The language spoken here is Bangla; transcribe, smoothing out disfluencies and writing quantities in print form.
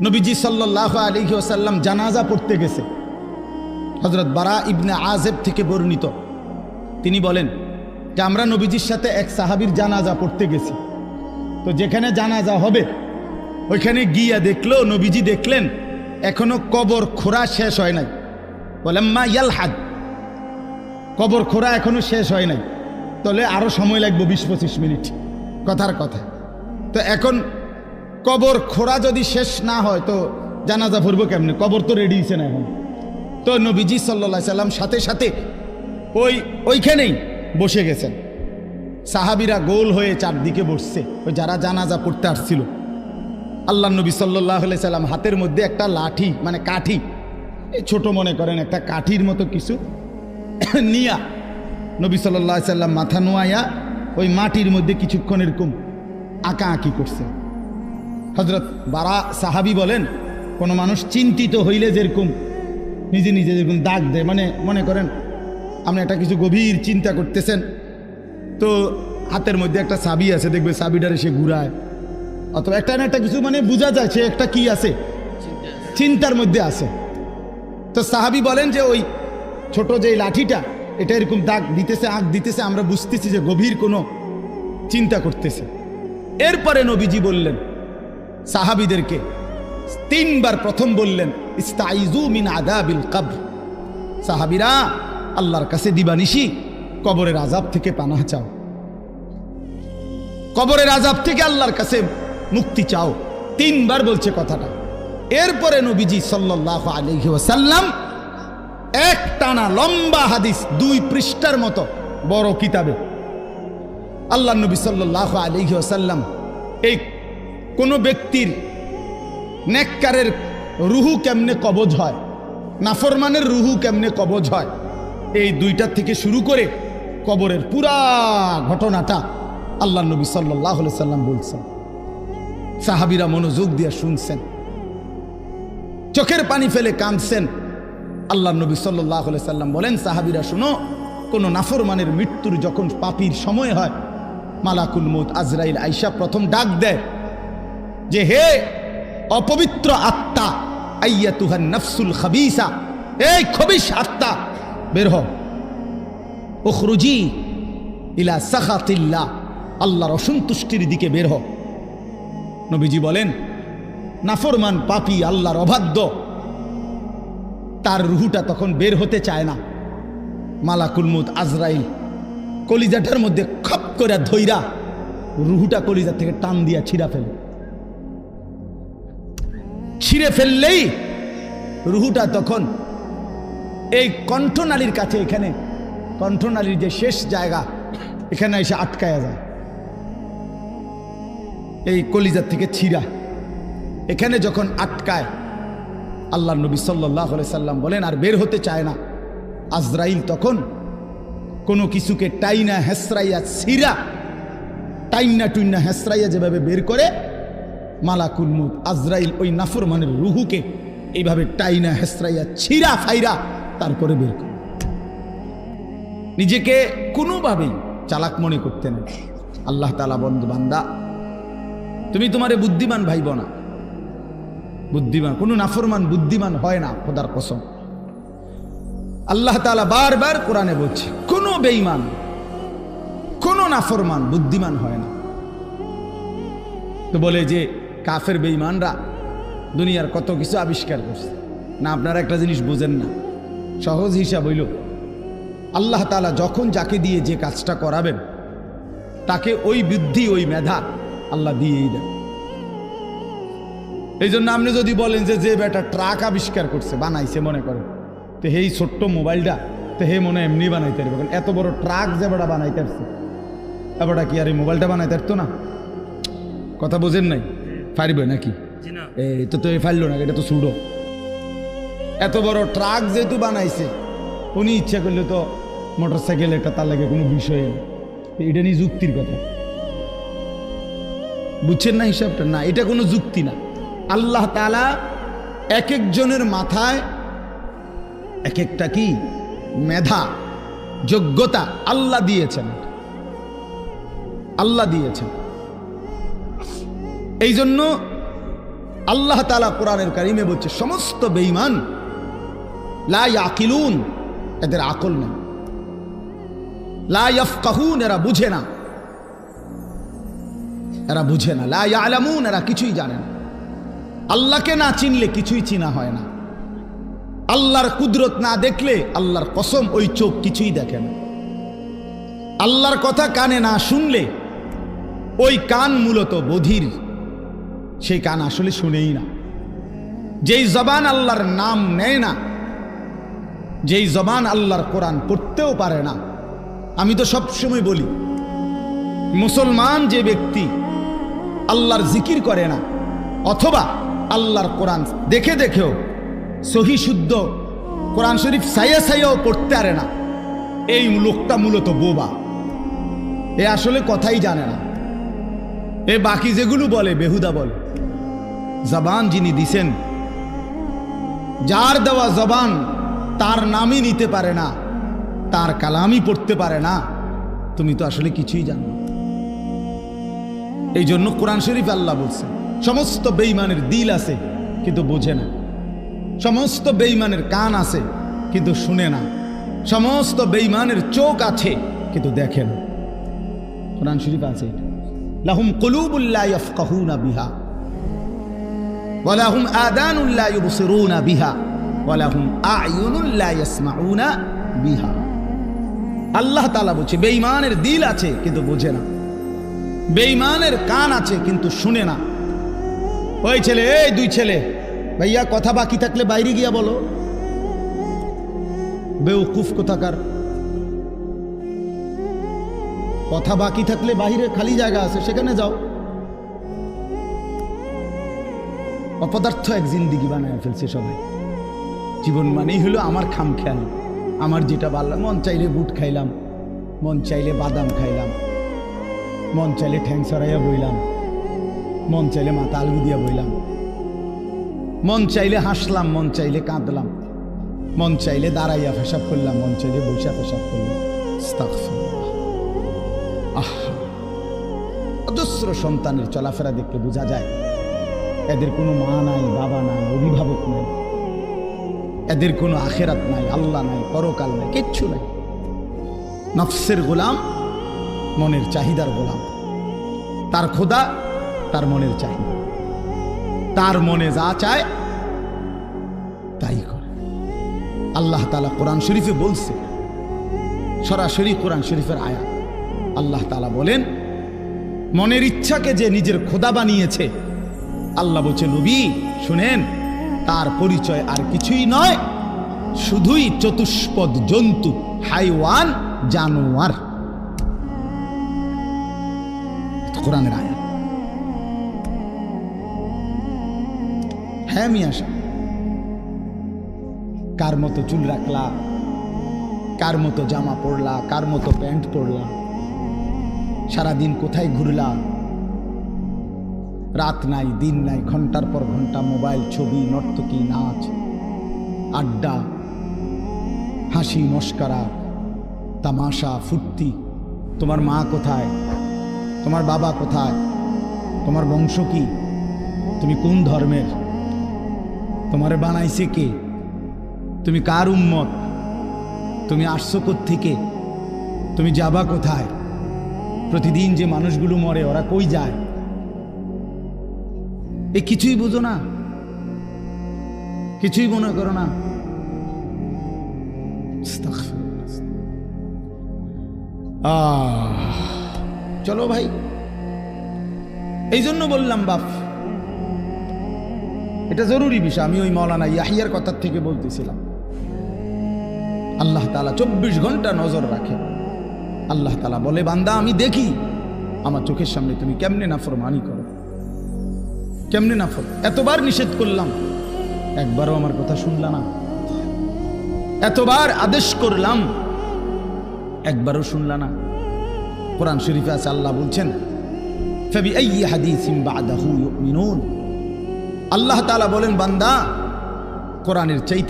নবীজি সাল্লাল্লাহু আলাইহি ওয়াসাল্লাম জানাজা পড়তে গেছে। হযরত বারা ইবনে আযিব থেকে বর্ণিত, তিনি বলেন যে আমরা নবীজির সাথে এক সাহাবীর জানাজা পড়তে গেছি। তো যেখানে জানাজা হবে ওইখানে গিয়া দেখলো, নবীজি দেখলেন এখনো কবর খোঁড়া শেষ হয় নাই। ওয়ালাম্মা ইয়ালহাদ, কবর খোঁড়া এখনো শেষ হয় নাই, তাহলে আরো সময় লাগবে 20-25 মিনিট, কথার কথা। তো এখন কবর খোঁড়া যদি শেষ না হয় তো জানাজা পড়বো কেমনে? কবর তো রেডি হয়েছে না এখন। তো নবীজি সাল্লাল্লাহু আলাইহি সাল্লাম সাথে সাথে ওইখানেই বসে গেছেন। সাহাবীরা গোল হয়ে চারদিকে বসছে, ওই যারা জানাজা পড়তে আসছিল। আল্লাহ নবী সাল্লাল্লাহু আলাইহি সাল্লাম হাতের মধ্যে একটা লাঠি, মানে কাঠি, ছোট মনে করেন একটা কাঠির মতো কিছু নিয়া নবী সাল্লাল্লাহু আলাইহি সাল্লাম মাথা নোয়াইয়া ওই মাটির মধ্যে কিছুক্ষণ এরকম আঁকা আঁকি করছে। হযরত বারা সাহাবী বলেন, কোনো মানুষ চিন্তিত হইলে যেরকম নিজে নিজে যেরকম দাগ দেয়, মানে মনে করেন আপনি একটা কিছু গভীর চিন্তা করতেছেন, তো হাতের মধ্যে একটা চাবি আছে, দেখবে চাবিটারে সে ঘুরায়, অথবা একটা না একটা কিছু, মানে বোঝা যায় সে একটা কি আছে, চিন্তার মধ্যে আছে। তো সাহাবী বলেন যে ওই ছোট যে লাঠিটা, এটা এরকম দাগ দিতেছে, আঁক দিতেছে, আমরা বুঝতেছি যে গভীর কোনো চিন্তা করতেছে। এরপরে নবীজি বললেন সাহাবীদেরকে 3 বার, প্রথম বললেন ইস্তাইযু মিন আযাবিল কবর, সাহাবীরা আল্লাহর কাছে দিবানিশি কবরের আযাব থেকে পানাহ চাও, কবরের আযাব থেকে আল্লাহর কাছে মুক্তি চাও। 3 বার বলছে কথাটা। এরপরে নবীজি সাল্লাল্লাহু আলাইহি ওয়াসাল্লাম এক টানা লম্বা হাদিস, 2 পৃষ্ঠার মতো বড় কিতাবে আল্লাহ নবী সাল্লাল্লাহু আলাইহি ওয়াসাল্লাম এই কোন ব্যক্তির নেককারের রুহু কেমনে কবজ হয়, নাফরমানের রুহু কেমনে কবজ হয়, এই 2টা থেকে শুরু করে কবরের পুরা ঘটনাটা আল্লাহ নবী সাল্লাল্লাহু আলাইহি সাল্লাম বলছেন। সাহাবীরা মনোযোগ দিয়ে শুনছেন, চোখের পানি ফেলে কাঁদছেন। আল্লাহ নবী সাল্লাল্লাহু আলাইহি সাল্লাম বলেন, সাহাবীরা শুনো, কোন নাফরমানের মৃত্যুর যখন পাপীর সময় হয়, মালাকুল মউত আজরাইল আইসা প্রথম ডাক দেয় যে হে অপবিত্র আত্মা, আইয়াতুহান নাফসুল খাবিসা, এই খবিশ আত্মা বের হও, উখরুজি ইলা সাখাতিল্লাহ, আল্লাহর অসন্তুষ্টির দিকে বের হও। নবীজি বলেন নাফরমান পাপী, আল্লাহর অবাধ্য, তার রুহুটা তখন বের হতে চায় না। মালাকুল মউত আজরাইল কলিজাটার মধ্যে খপ করে ধইরা রুহুটা কলিজা থেকে টান দিয়া ছিঁড়ে ফেললেই রুহুটা তখন এই কণ্ঠনালীর কাছে, এখানে কণ্ঠনালীর যে শেষ জায়গা, এখানে এসে আটকায়া যায়। এই কলিজার থেকে ছিঁড়া এখানে যখন আটকায়, আল্লাহ নবী সাল্লাল্লাহু আলাইহি সাল্লাম বলেন আর বের হতে চায় না। আজরাইল তখন কোনো কিছুকে টাইনা হেসরাইয়া ছিঁড়া, টাইনা টুইনা হেসরাইয়া যেভাবে বের করে, মালাকুল মউত আজরাইল ওই নাফরমানের রুহুকে এইভাবে টাইনা হেসরাইয়া ছিঁড়া ফাইরা তারপরে বের করে। নিজেকে কোনোভাবেই চালাক মনে করতে না। আল্লাহ তাআলা বন্ধু বান্দা, তুমি তোমারে বুদ্ধিমান ভাইব না, বুদ্ধিমান কোনো নাফরমান বুদ্ধিমান হয় না, খোদার কসম। আল্লাহ তাআলা বারবার কোরআনে বলছে, কোন বেঈমান, কোন নাফরমান বুদ্ধিমান হয় না। তো বলে যে কাফের বেঈমানরা দুনিয়ার কত কিছু আবিষ্কার করছে না, আপনারা একটা জিনিস বুঝেন না। সহজ হিসাব হইল, আল্লাহ তাআলা যখন যাকে দিয়ে যে কাজটা করাবেন তাকে ওই বুদ্ধি, ওই মেধা আল্লাহ দিয়েই দেন। এই জন্য আপনি যদি বলেন যে যে বেটা ট্রাক আবিষ্কার করছে, বানাইছে, মনে করেন, তো এই ছোট্ট মোবাইলটা তো হে মনে এমনি বানাইতে পারবে, এত বড় ট্রাক যে বেটা বানাইতে পারছে, এবারটা কি আর এই মোবাইলটা বানাইতে পারতো না? কথা বোঝেন নাই? পারবে নাকি? এই তো এই ফাইল না, এটা তো ছুড়ো। এত বড় ট্রাক যেহেতু বানাইছে, উনি ইচ্ছা করলে তো মোটর সাইকেল একটা তার লাগে কোনো বিষয়, এটা নিয়ে যুক্তির কথা বুঝছেন না? হিসাবটা না, এটা কোনো যুক্তি না। আল্লাহ তাআলা এক একজনের মাথায় এক একটা কি মেধা, যোগ্যতা আল্লাহ দিয়েছেন, আল্লাহ দিয়েছেন। এই জন্য আল্লাহ তাআলা কোরআনের কারিমে বলছে সমস্ত বেঈমান লা ইয়াকিলুন, এদের আকল নেই, লা ইয়াফকাহুন, এরা বুঝে না, এরা বুঝে না, লা ইয়ালামুন, এরা কিছুই জানে না। আল্লাহকে না চিনলে কিছুই চিনা হয় না। আল্লাহর কুদরত না দেখলে আল্লাহর কসম ওই চোখ কিছুই দেখে না। আল্লাহর কথা কানে না শুনলে ওই কান মূলত বধির, সেই কান আসলে শুনেই না। যেই জবান আল্লাহর নাম নেয় না, যেই জবান আল্লাহর কোরআন পড়তেও পারে না। আমি তো সবসময় বলি, মুসলমান যে ব্যক্তি আল্লাহর জিকির করে না অথবা আল্লাহর কোরআন দেখে দেখেও সহি শুদ্ধ কোরআন শরীফ সাইয়াও পড়তে পারে না, এই লোকটা মূলত বোবা। এ আসলে কথাই জানে না। এ বাকি যেগুলো বলে বেহুদা বলে। জবান যিনি দিছেন, যার দেওয়া জবান তার নামই নিতে পারে না, তার কালামই পড়তে পারে না, তুমি তো আসলে কিছুই জানো না। এই জন্য কোরআন শরীফ আল্লাহ বলছে সমস্ত বেঈমানের দিল আছে কিন্তু বোঝে না, সমস্ত বেঈমানের কান আছে কিন্তু শুনে না, সমস্ত বেঈমানের চোখ আছে কিন্তু দেখে না। কোরআন শরীফ আছে লাহুম কুলুবুল লা ইয়াফকাহুনা বিহা ওয়া লাহুম আযানুল লা ইউবসিরুনা বিহা ওয়া লাহুম আ'য়ুনুল লা ইয়াসমাউনা বিহা। আল্লাহ তাআলা বলছে বেঈমানের দিল আছে কিন্তু বোঝে না, বেঈমানের কান আছে কিন্তু শুনে না। ওই ছেলে, এই দুই ছেলে, ভাইয়া কথা বাকি থাকলে বাইরে গিয়া বলো। বেউকুফ কোথাকার, কথা বাকি থাকলে বাইরে খালি জায়গা আছে সেখানে যাও। অপদার্থ এক জিন্দিগি বানায় ফেলছে সবাই। জীবন মানেই হলো আমার খামখেয়াল, আমার যেটা ভালো, মন চাইলে বুট খাইলাম, মন চাইলে বাদাম খাইলাম, মন চাইলে ঠ্যাং সরাইয়া বইলাম, মন চাইলে মাথা আলগি দিয়া বইলাম, মন চাইলে হাসলাম, মন চাইলে কাঁদলাম, মন চাইলে দাঁড়াইয়া পেশাব করলাম, মন চাইলে বৈশা পেশাব করলাম। অজস্র সন্তানের চলাফেরা দেখলে বোঝা যায় এদের কোনো মা নাই, বাবা নাই, অভিভাবক নাই, এদের কোনো আখেরাত নাই, আল্লাহ নাই, পরকাল নাই, কিচ্ছু নাই। নফসের গোলাম, মনের চাহিদার গোলাম। তার খোদা তার মনের চাহিদা, তার মনে যা চায় তাই করে। আল্লাহ তাআলা কোরআন শরীফে বলছে, সরাসরি কোরআন শরীফের আয়াত, আল্লাহ তাআলা বলেন মনের ইচ্ছাকে যে নিজের খোদা বানিয়েছে, আল্লাহ বলছে নবী শুনেন, তার পরিচয় আর কিছুই নয়, শুধুই চতুষ্পদ জন্তু, হাইওয়ান, জানোয়ার। কোরআনের আয়াত। হ্যাঁ মিয়া সাহেব, কার মতো চুল রাখলা, কার মতো জামা পরলা, কার মতো প্যান্ট পরলা, সারাদিন কোথায় ঘুরলা, রাত নাই দিন নাই, ঘন্টার পর ঘন্টা মোবাইল, ছবি, নর্তকী, নাচ, আড্ডা, হাসি মস্করা, তামাশা, ফুর্তি। তোমার মা কোথায়, তোমার বাবা কোথায়, তোমার বংশ কি, তুমি কোন ধর্মের, তোমারে বানাইছে কে, তুমি কার উম্মত, তুমি আসছো কোত্থেকে, তুমি যাবা কোথায়, প্রতিদিন যে মানুষগুলো মরে ওরা কই যায়, এ কিছুই বুঝো না, কিছুই মনে করো না। চলো ভাই, এই জন্য বললাম বাপ, এটা জরুরি বিষয়। আমি ওই মাওলানা ইয়াহিয়ার কথার থেকে বলতেছিলাম, আল্লাহ তাআলা 24 ঘন্টা নজর রাখে। আল্লাহ তাআলা বলে বান্দা আমি দেখি আমার চোখের সামনে তুমি কেমনে নাফরমানি করো, কেমনে নাফর। এতবার নিষেধ করলাম, একবারও আমার কথা শুনলা না। এতবার আদেশ করলাম, একবারও শুনলা না। কোরআন শরীফে আছে, আল্লাহ বলছেন ফাবিআইয়ি হাদিসিন বা'দাহু ইউমিনুন। আল্লাহ তাআলা বলেন বান্দা কোরআনের চাইতে